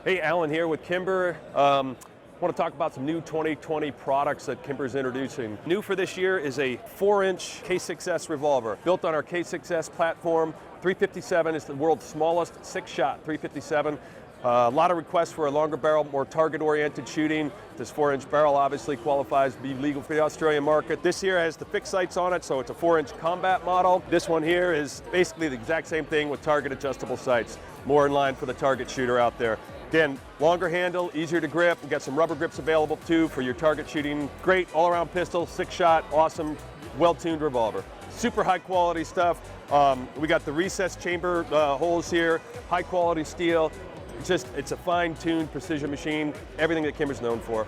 Hey, Alan here with Kimber. Want to talk about some new 2020 products that Kimber's introducing. New for this year is a 4-inch K6S revolver. Built on our K6S platform. 357 is the world's smallest 6-shot 357. A lot of requests for a longer barrel, more target-oriented shooting. This 4-inch barrel obviously qualifies to be legal for the Australian market. This here has the fixed sights on it, so it's a 4-inch combat model. This one here is basically the exact same thing with target adjustable sights. More in line for the target shooter out there. Again, longer handle, easier to grip. We've got some rubber grips available too for your target shooting. Great all-around pistol, 6-shot, awesome, well-tuned revolver. Super high quality stuff. We got the recessed chamber holes here, high quality steel. It's a fine-tuned precision machine, everything that Kimber's known for.